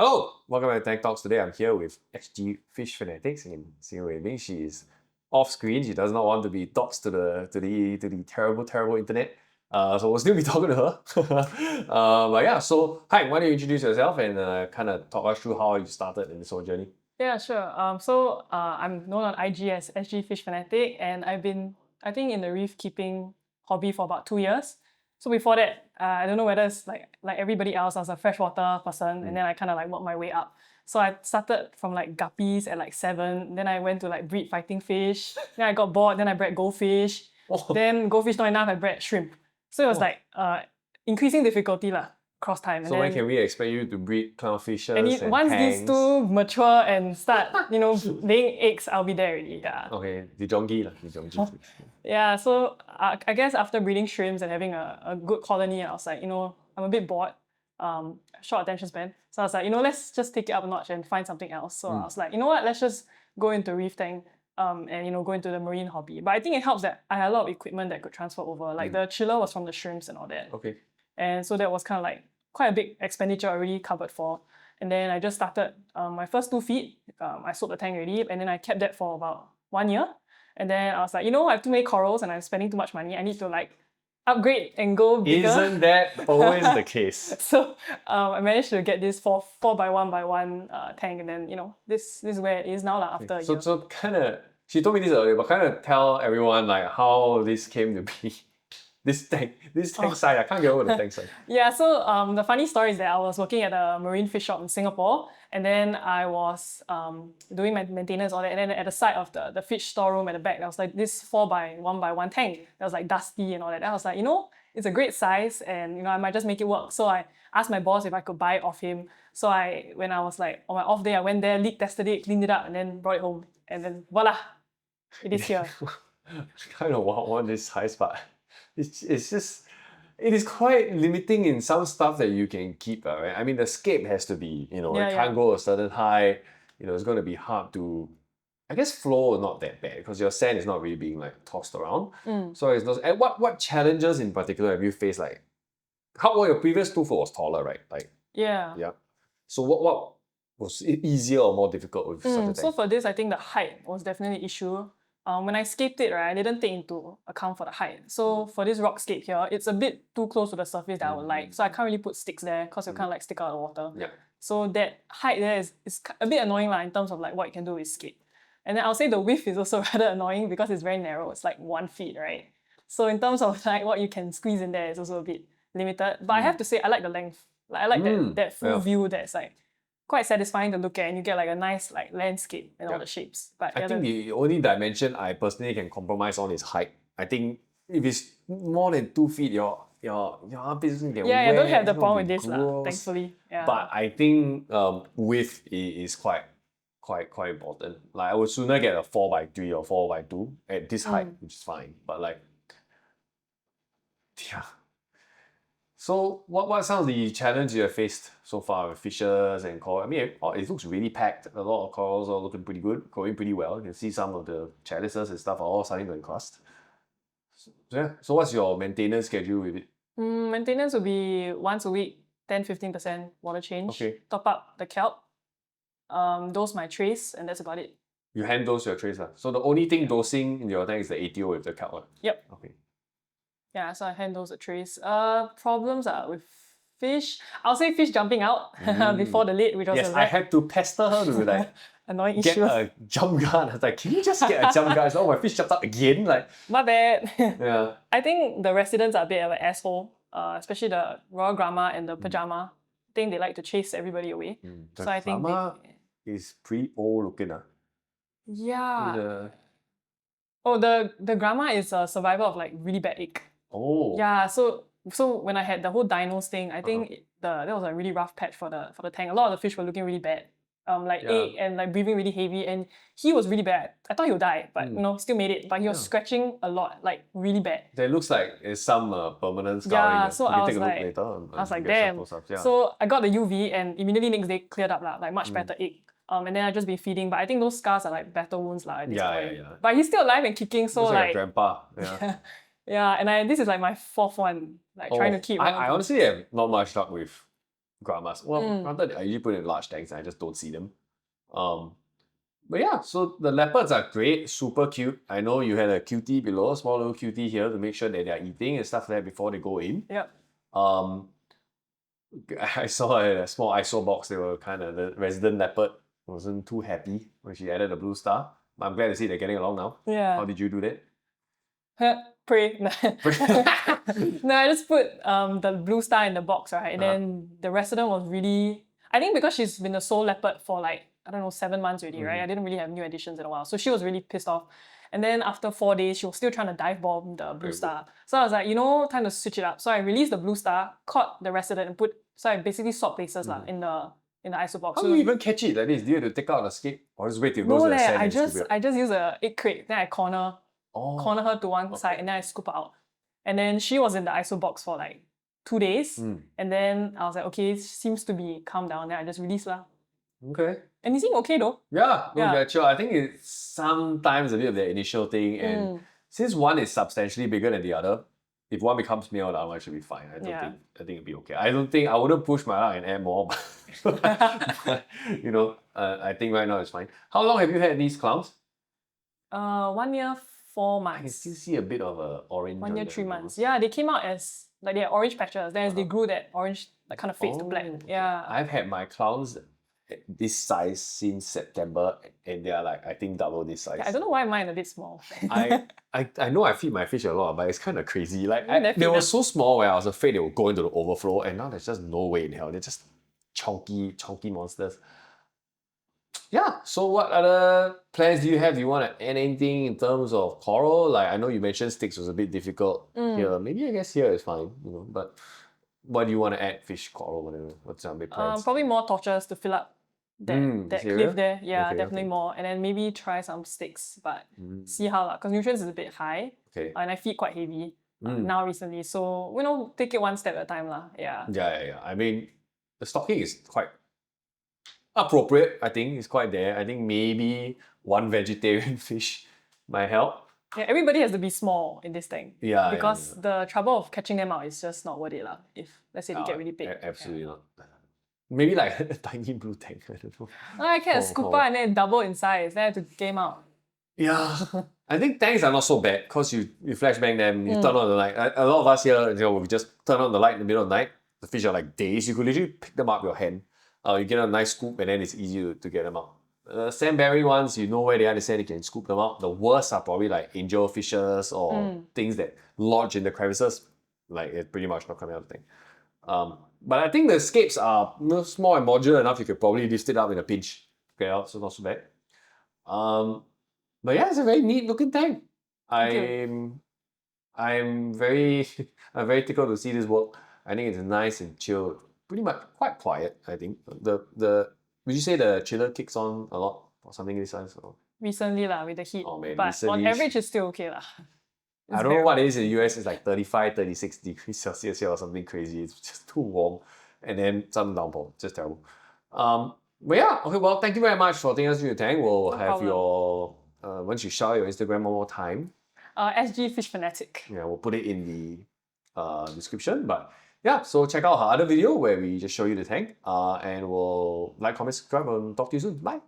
Hello, welcome to Tank Talks. Today I'm here with SGfishfanatic in Singapore. She is off screen. She does not want to be doxed to the terrible internet. So we'll still be talking to her. But yeah, so hi, why don't you introduce yourself and kind of talk us through how you started in this whole journey? Yeah, sure. I'm known on IG as SGfishfanatic, and I've been, I think, in the reef keeping hobby for about 2 years. So before that, I don't know whether it's like everybody else, I was a freshwater person, and then I kind of like worked my way up. So I started from like guppies at like 7, then I went to like breed fighting fish, then I got bored, then I bred goldfish, then goldfish not enough, I bred shrimp. So it was like increasing difficulty lah, across time. So when can we expect you to breed clownfishes and once tanks? these two mature and start, laying eggs, I'll be there already. Yeah. Okay, dijongi lah, dijongi. Yeah, so I guess after breeding shrimps and having a good colony, I was like, I'm a bit bored, short attention span. So I was like, let's just take it up a notch and find something else. So I was like, you know what, let's just go into reef tank and go into the marine hobby. But I think it helps that I had a lot of equipment that could transfer over. Like the chiller was from the shrimps and all that. Okay. And so that was kind of like quite a big expenditure already covered for. And then I just started my first 2 feet. I sold the tank already, and then I kept that for about 1 year. And then I was like, I have too many corals and I'm spending too much money. I need to like upgrade and go bigger. Isn't that always the case? So I managed to get this 4 by 1 by 1 tank, and then this is where it is now after a year. So kind of, she told me this earlier, but kind of tell everyone like how this came to be. This Tankside, I can't get over the Tankside. Yeah, so the funny story is that I was working at a marine fish shop in Singapore, and then I was doing my maintenance, all that, and then at the side of the fish storeroom at the back, there was like this 4 by 1 by 1 tank that was like dusty and all that. And I was like, it's a great size, and I might just make it work. So I asked my boss if I could buy it off him. So when I was like on my off day, I went there, leak tested it, cleaned it up, and then brought it home. And then voila, it is here. I kind of want this size, but it is quite limiting in some stuff that you can keep, right? I mean, the scape has to be, it can't go a certain height. It's going to be hard to, I guess flow is not that bad because your sand is not really being like tossed around. So it's not, and what challenges in particular have you faced? Like, your previous 2 foot was taller, right? Like, yeah. So what was it easier or more difficult with such a tank? So for this, I think the height was definitely an issue. When I scaped it, right, I didn't take into account for the height. So for this rock scape here, it's a bit too close to the surface that I would like. So I can't really put sticks there because it kind of like stick out of the water. Yeah. So that height there is a bit annoying in terms of like what you can do with scape. And then I'll say the width is also rather annoying because it's very narrow. It's like 1 feet, right? So in terms of like what you can squeeze in there is also a bit limited. But I have to say I like the length. Like I like that full view that's like quite satisfying to look at, and you get like a nice like landscape and all the shapes. But I think the only dimension I personally can compromise on is height. I think if it's more than 2 feet, your armpits is gonna get wet. I don't have the problem with this thankfully. Yeah. But I think width is quite important. Like I would sooner get a 4 by 3 or 4 by 2 at this height, which is fine. But like, yeah. So what are some of the challenges you have faced so far with fishes and coral? I mean, it looks really packed. A lot of corals are looking pretty good, growing pretty well. You can see some of the chalices and stuff are all starting to encrust. So what's your maintenance schedule with it? Maintenance will be once a week, 10-15% water change. Okay. Top up the kelp, dose my trace, and that's about it. You hand dose your trace. So the only thing dosing in your tank is the ATO with the kelp. Yep. Okay. Yeah, so I hand those the trace. Problems with fish. I'll say fish jumping out before the lid, which was I had to pester her to like annoying get a jump guard. I was like, can you just get a jump guard? Oh, my fish jumped out again. Like, my bad. Yeah. I think the residents are a bit of an asshole, especially the Royal Grama and the Pajama. I think they like to chase everybody away. The so I think is pretty old looking. Yeah. The Grama is a survivor of like really bad egg. Oh. Yeah, so when I had the whole dinos thing, I think that was a really rough patch for the tank. A lot of the fish were looking really bad. Egg and like breathing really heavy, and he was really bad. I thought he would die, but still made it. But he was scratching a lot, like really bad. It looks like it's some permanent scarring. Yeah, so I was take a like, look later. Damn. So I got the UV, and immediately next day cleared up like much better egg. And then I just been feeding, but I think those scars are like battle wounds at this point. Yeah. But he's still alive and kicking, so looks like a grandpa. Yeah. Yeah, and this is like my 4th one, like trying to keep. I honestly have not much luck with grandmas. Well, granted, I usually put it in large tanks and I just don't see them. But yeah, so the leopards are great, super cute. I know you had a cutie below, a small little cutie here to make sure that they're eating and stuff like that before they go in. Yep. I saw a small ISO box. They were kind of, the resident leopard wasn't too happy when she added a blue star. But I'm glad to see they're getting along now. Yeah. How did you do that? Pray. No, I just put the blue star in the box, right? And then the resident was really, I think because she's been a sole leopard for like, I don't know, 7 months already, right? I didn't really have new additions in a while. So she was really pissed off. And then after 4 days, she was still trying to dive bomb the blue star. So I was like, time to switch it up. So I released the blue star, caught the resident and so I basically swapped places in the ISO box. How do you even catch it like this? Do you have to take out the skate or just wait till it goes to the sand and scoop it up? I just use a egg crate, then I corner her to one side and then I scoop her out. And then she was in the ISO box for like 2 days. And then I was like, okay, seems to be calmed down. Then I just released her. Okay. And he seemed okay though. Yeah, chill. I think it's sometimes a bit of the initial thing. And since one is substantially bigger than the other, if one becomes male, the other one should be fine. I think it'll be okay. I wouldn't push my luck and add more, but I think right now it's fine. How long have you had these clowns? 1 year, 4 months. I can still see a bit of a orange. 1 year, 3 months. Yeah, they came out as like they had orange patches. Then as they grew, that orange like kind of fades to black. Yeah. I've had my clowns this size since September, and they are like, I think double this size. Yeah, I don't know why mine are a bit small. I know I feed my fish a lot, but it's kind of crazy. Like they were so small where I was afraid they would go into the overflow, and now there's just no way in hell. They're just chunky monsters. Yeah, so what other plans do you have? Do you want to add anything in terms of coral? Like I know you mentioned sticks was a bit difficult here. Maybe I guess here is fine, but what do you want to add? Fish, coral, whatever. What's your big plans? Probably more torches to fill up that cliff there. Yeah, Okay, definitely more. And then maybe try some sticks, but see how, because nutrients is a bit high. Okay. And I feed quite heavy now recently. So, take it one step at a time. Yeah. Yeah. I mean, the stocking is quite appropriate, I think. It's quite there. I think maybe one vegetarian fish might help. Yeah, everybody has to be small in this thing. Yeah. Because the trouble of catching them out is just not worth it. If, let's say, they get really big. Absolutely not. Maybe like a tiny blue tank, I don't know. I catch a scooper and then double in size. Then I have to game out. Yeah. I think tanks are not so bad because you flashbang them, you turn on the light. A lot of us here, we just turn on the light in the middle of the night. The fish are like dazed. You could literally pick them up with your hand. You get a nice scoop and then it's easy to get them out. Sandberry ones, you know where they are in the sand, you can scoop them out. The worst are probably like angel fishes or things that lodge in the crevices. Like it's pretty much not coming out of the thing. But I think the escapes are small and modular enough, you could probably lift it up in a pinch. Okay, so not so bad. But yeah, it's a very neat looking tank. I'm very tickled to see this work. I think it's nice and chill. Pretty much quite quiet, I think. Would you say the chiller kicks on a lot or something this size? Or? Recently with the heat. Oh, man, but recently, on average it's still okay. I don't know what it is in the US, it's like 35, 36 degrees Celsius here or something crazy. It's just too warm. And then some downpour, just terrible. But yeah, okay, well, thank you very much for taking us to your tank. We'll have your, once you shout your Instagram one more time. SGfishfanatic. Yeah, we'll put it in the description. But yeah, so check out her other video where we just show you the tank. And we'll like, comment, subscribe, and talk to you soon. Bye.